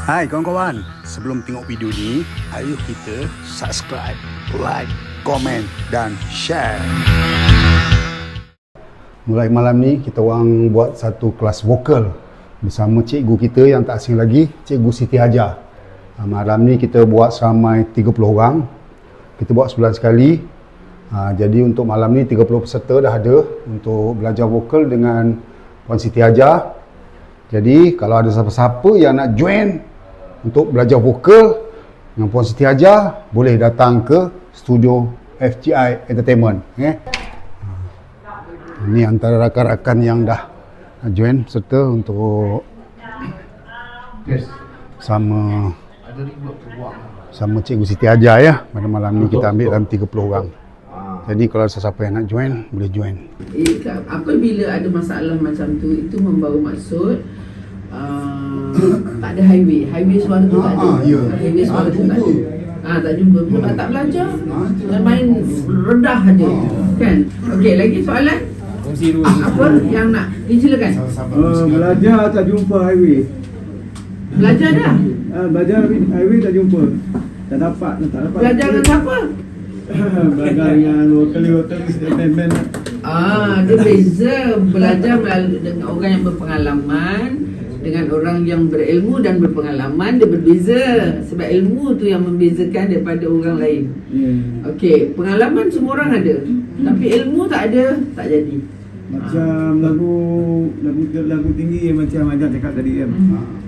Hai kawan-kawan, sebelum tengok video ni, ayo kita subscribe, like, komen dan share. Mulai malam ni kita orang buat satu kelas vokal bersama cikgu kita yang tak asing lagi, Cikgu Siti Hajar. Malam ni kita buat seramai 30 orang. Kita buat sebulan sekali. Jadi untuk malam ni 30 peserta dah ada untuk belajar vokal dengan Puan Siti Hajar. Jadi kalau ada siapa-siapa yang nak join untuk belajar vokal dengan Puan Siti Hajar, boleh datang ke studio FGI Entertainment. Ini antara rakan-rakan yang dah join peserta untuk sama Cikgu Siti Hajar ya. Pada malam ni kita ambil dalam 30 orang. Jadi kalau sesiapa yang nak join, boleh join. Apabila ada masalah macam tu, itu membawa maksud tak ada highway suara tu tak ada. Highway suara tu tak ada. Tak jumpa. Sebab tak belajar, main redah aja. Kan? Okey, lagi soalan? Apa yang nak silakan? Belajar tak jumpa highway. Belajar dah? Belajar highway tak jumpa. Tak dapat. Belajar dengan siapa? Belajar dengan vokalis band. Dia beza belajar dengan orang yang berpengalaman dengan orang yang berilmu dan berpengalaman, dia berbeza. Sebab ilmu tu yang membezakan daripada orang lain. Okey, pengalaman semua orang ada, tapi ilmu tak ada, tak jadi. Macam lagu tinggi macam Ajak cakap tadi kan.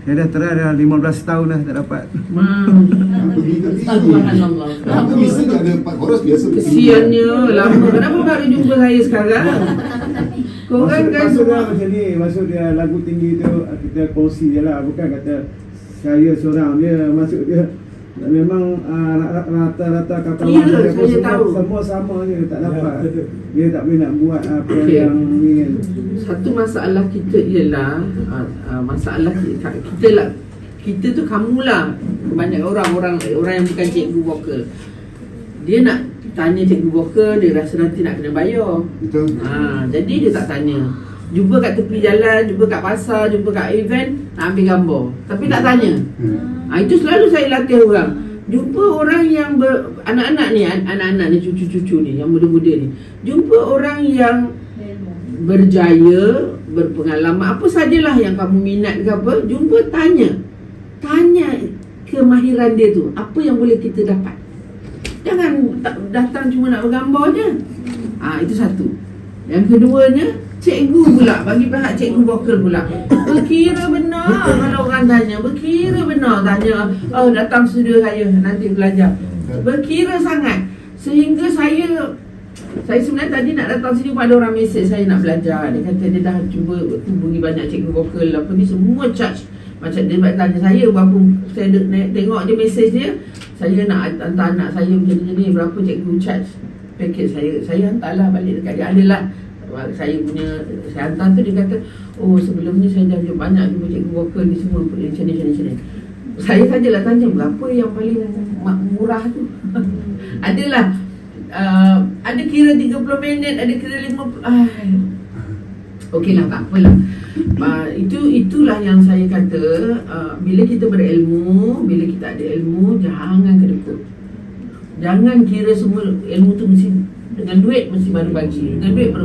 Saya dah try dah 15 tahun dah tak dapat. Subhanallah. Kenapa mesti tak ada 4 chorus biasa? Kesiannya lama. Kenapa baru jumpa saya sekarang? Korang kan Maksud dia macam ni. Maksud dia lagu tinggi tu kita kongsi je lah. Bukan kata saya seorang. Dia maksud dia memang rata-rata kapal semua sama je, tak dapat. Dia tak boleh nak buat apa yang ni. Satu masalah kita ialah masalah kita lah. Kita tu kamulah. Kebanyakan orang yang bukan cikgu vokal, dia nak tanya cikgu vokal, dia rasa nanti nak kena bayar. Betul. Jadi dia tak tanya. Jumpa kat tepi jalan, jumpa kat pasar, jumpa kat event, nak ambil gambar, tapi tak tanya. Itu selalu saya latih orang. Jumpa orang yang anak-anak ni, cucu-cucu ni, yang muda-muda ni, jumpa orang yang berjaya, berpengalaman, apa sajalah yang kamu minat ke apa, jumpa, tanya kemahiran dia tu, apa yang boleh kita dapat. Jangan datang cuma nak bergambar je. Itu satu. Yang keduanya, cikgu pula, bagi pihak cikgu vokal pula, berkira benar kalau orang tanya, berkira benar tanya, datang studio saya nanti belajar, berkira sangat. Sehingga saya sebenarnya tadi nak datang sini pun ada orang mesej saya nak belajar. Dia kata dia dah cuba hubungi banyak cikgu vokal apa ni, semua charge. Macam dia tanya saya berapa, saya tengok je mesej dia, saya nak hantar anak saya macam ni, berapa cikgu charge paket saya hantarlah balik dekat dia. Adalah saya hantar tu, dia kata sebelum ni saya dah banyak jumpa cikgu vokal ni semua macam ni. Saya sajalah tanya berapa yang paling murah tu. Adalah ada kira 30 minit, ada kira 50. Okeylah, tak apalah. Itulah yang saya kata, bila kita berilmu, bila kita ada ilmu, jangan kedekut. Jangan kira semua ilmu tu mesti dengan duit mesti baru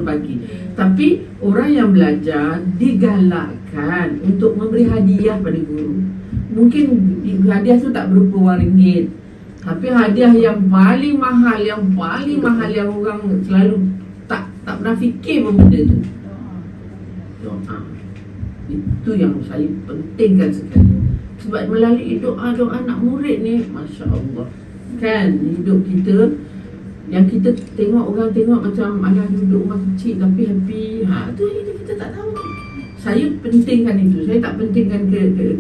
bagi. Tapi orang yang belajar digalakkan untuk memberi hadiah pada guru. Mungkin hadiah tu tak berupa wang ringgit, tapi hadiah yang paling mahal yang orang selalu tak pernah fikir pun benda tu. Doa. Itu yang saya pentingkan sekali. Sebab melalui doa anak murid ni, Masya Allah, kan, hidup kita yang kita tengok, orang tengok macam alah duduk rumah kecil tapi happy. Tu kita tak tahu. Saya pentingkan itu. Saya tak pentingkan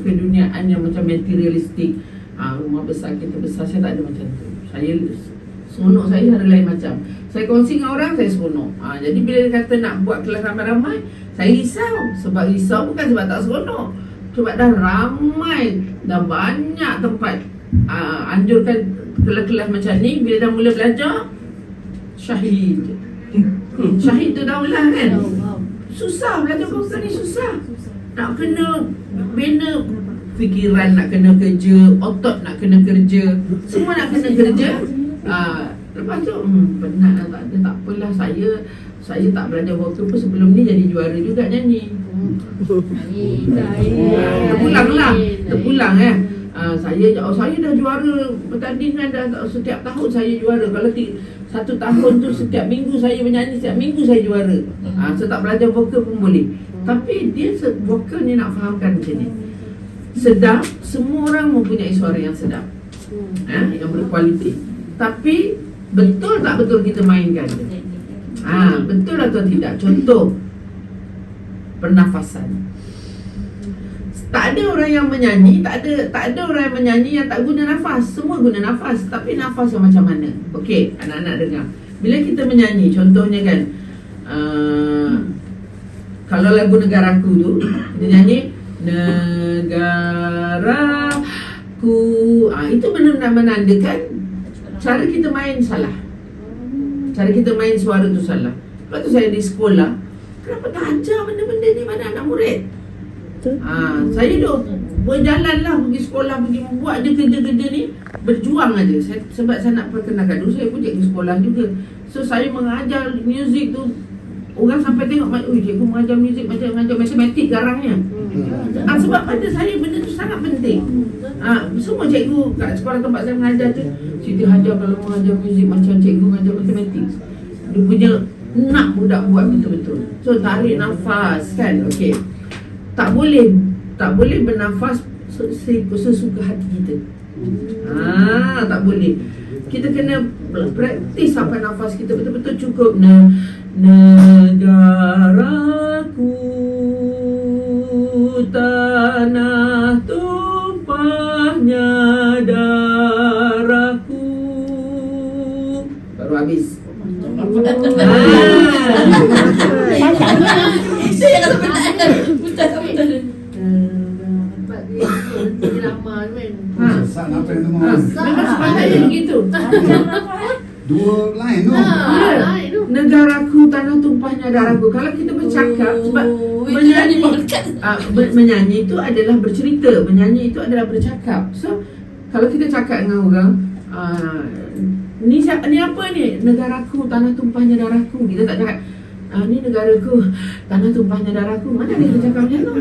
keduniaan yang macam materialistik. Rumah besar, kita besar, saya tak ada macam tu. Saya seronok saya ada lain macam. Saya kongsi dengan orang, saya seronok. Jadi bila dia kata nak buat kelas ramai-ramai, saya risau. Sebab risau bukan sebab tak seronok, sebab dah ramai, dah banyak tempat anjurkan kelas-kelas macam ni. Bila dah mula belajar, syahid tu daulah kan. Susah belajar vokal ni, susah. Nak kena bina fikiran nak kena kerja, otot nak kena kerja, semua nak kena kerja. Lepas tu penat lah, tak apalah, saya tak belajar vokal pun sebelum ni jadi juara juga nyanyi. Terpulang saya dah juara pertandingan dah setiap tahun saya juara. Kalau 1 tahun tu setiap minggu saya menyanyi, setiap minggu saya juara. Saya tak belajar vokal pun boleh. Tapi dia vokal ni nak fahamkan macam ni. Sedap, semua orang mempunyai suara yang sedap. Yang berkualiti. Tapi betul tak betul kita mainkan? Betul atau tidak? Contoh pernafasan. Tak ada orang yang menyanyi, tak ada orang yang menyanyi yang tak guna nafas. Semua guna nafas, tapi nafas yang macam mana? Okey, anak-anak dengar. Bila kita menyanyi, contohnya kan, kalau lagu Negaraku tu, kita nyanyi Negaraku. Itu menandakan cara kita main salah. Cara kita main suara tu salah. Lepas tu saya di sekolah, kenapa tak ajar benda-benda ni pada anak murid? Saya duk berjalan lah pergi sekolah, pergi buat je kerja-kerja ni, berjuang aja. Sebab saya nak perkenalkan, dulu saya pun cikgu sekolah juga. So saya mengajar muzik tu, orang sampai tengok, cikgu mengajar muzik macam mengajar matematik garangnya. Sebab pada saya benda tu sangat penting. Semua cikgu kat sekolah tempat saya mengajar tu, Siti Hajar kalau mengajar muzik macam cikgu mengajar matematik. Dia punya nak budak buat betul-betul. So tarik nafas kan, okey. Tak boleh bernafas sesuka hati kita. Tak boleh. Kita kena praktis sampai nafas kita betul-betul cukup. Negaraku, tanah tumpahnya darahku. Baru habis. Saya kata betul. Lama kan. Sesak nak apa yang tu Sepatutnya begitu. 2 line tu. Negaraku, tanah tumpahnya darahku. Kalau kita bercakap, sebab menyanyi itu adalah bercerita, menyanyi itu adalah bercakap. So kalau kita cakap dengan orang, ni apa ni? Negaraku, tanah tumpahnya darahku. Kita tak cakap ni negaraku, tanah tumpahnya darahku. Mana dia cakap macam tu?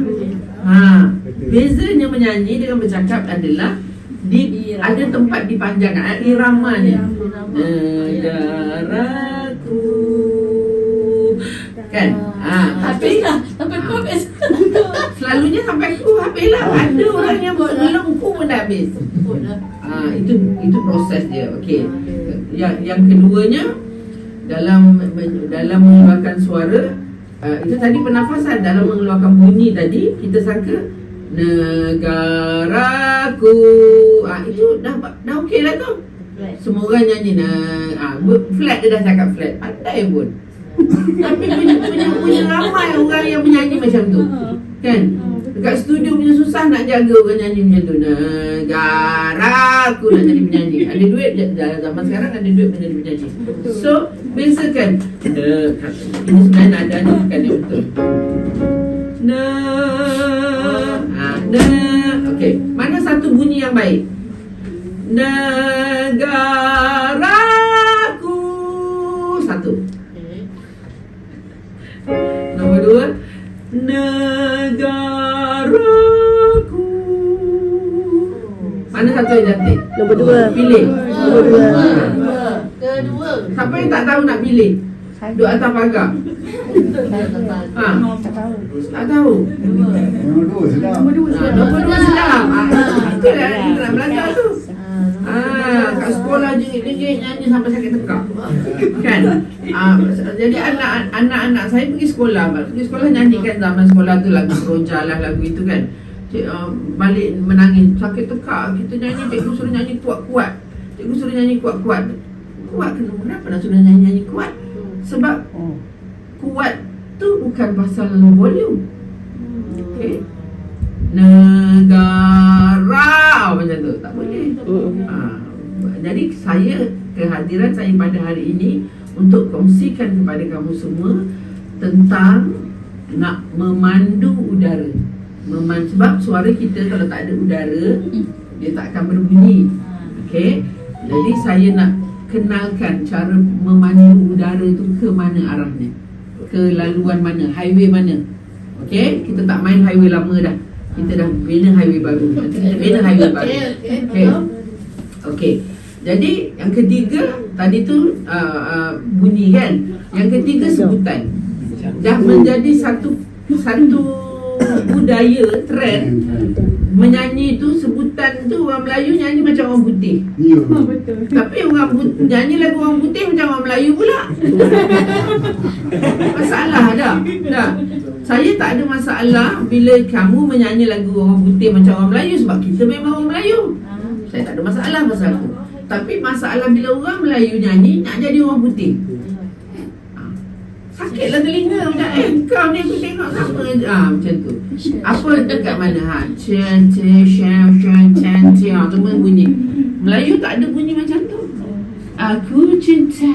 Bezanya menyanyi dengan bercakap adalah ada tempat dipanjangkan iramanya. Negaraku, kan? Tapi sampai ku habis. Selalunya sampai ku habis lah. Ada orang yang belum ku pun dah habis. Itu proses dia. Okey. Yang keduanya, dalam mengeluarkan suara, itu tadi pernafasan. Dalam mengeluarkan bunyi tadi, kita sangka negaraku. Itu dah okey lah tu. Semua orang nyanyi flat, dia dah cakap flat. Pandai pun. Tapi punya ramai orang yang menyanyi macam tu. Kan? Dekat studio punya susah nak jaga orang nyanyi macam tu. Negaraku nak jadi penyanyi. Ada duit, zaman sekarang ada duit menjadi penyanyi. So, biasakan ini sebenarnya nada ni bukan yang betul. Okey, mana satu bunyi yang baik? Negaraku. Satu. Nombor 2, negaraku. Mana satu yang cantik? Nombor 2. Pilih. Nombor 2. Kedua. Siapa yang tak tahu nak pilih? Duduk atas pagar. Tak tahu. Nombor 2 sedap. Nombor 2 sedap. Itu yang kita nak belajar tu. Kat sekolah jerit-jerit nyanyi sampai sakit tekak. Kan? Jadi anak-anak saya pergi sekolah nyanyikan zaman sekolah tu lagu Roja lah, lagu itu kan. Balik menangis, sakit tekak. Kita nyanyi, cikgu suruh nyanyi kuat-kuat. Kuat kenapa nak suruh nyanyi kuat? Sebab kuat tu bukan pasal volume. Okey. Negara macam tu tak boleh. Jadi kehadiran saya pada hari ini untuk kongsikan kepada kamu semua tentang nak memandu udara. Sebab suara kita kalau tak ada udara, dia tak akan berbunyi. Okey. Jadi saya nak kenalkan cara memandu udara tu ke mana arahnya, ke laluan mana, highway mana. Okey, kita tak main highway lama dah. Kita dah bina highway baru. Nanti kita bina highway baru. Okey. Okey. Jadi yang ketiga tadi tu bunyi kan. Yang ketiga sebutan. Dah menjadi satu budaya, trend. Menyanyi tu sebutan tu orang Melayu nyanyi macam orang putih. Ya. Tapi orang nyanyi lagu orang putih macam orang Melayu pula. Masalah dah. Saya tak ada masalah bila kamu menyanyi lagu orang putih macam orang Melayu sebab kita memang orang Melayu. Saya tak ada masalah pasal tu. Tapi masalah bila orang Melayu nyanyi nak jadi orang putih. Sakitlah telinga macam kau ni aku tengok sama macam tu. Apa dekat mana semua bunyi. Melayu tak ada bunyi macam tu. Aku cinta.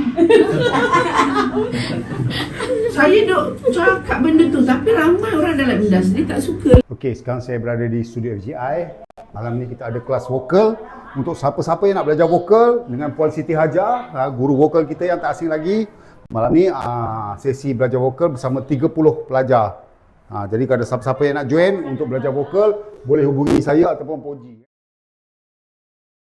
Saya duk cakap benda tu tapi ramai orang dalam industri tak suka. Okey, sekarang saya berada di studio FGI. Malam ni kita ada kelas vokal untuk siapa-siapa yang nak belajar vokal dengan Puan Siti Hajar, guru vokal kita yang tak asing lagi. Malam ni sesi belajar vokal bersama 30 pelajar. Jadi kalau ada siapa-siapa yang nak join untuk belajar vokal, boleh hubungi saya ataupun Poji.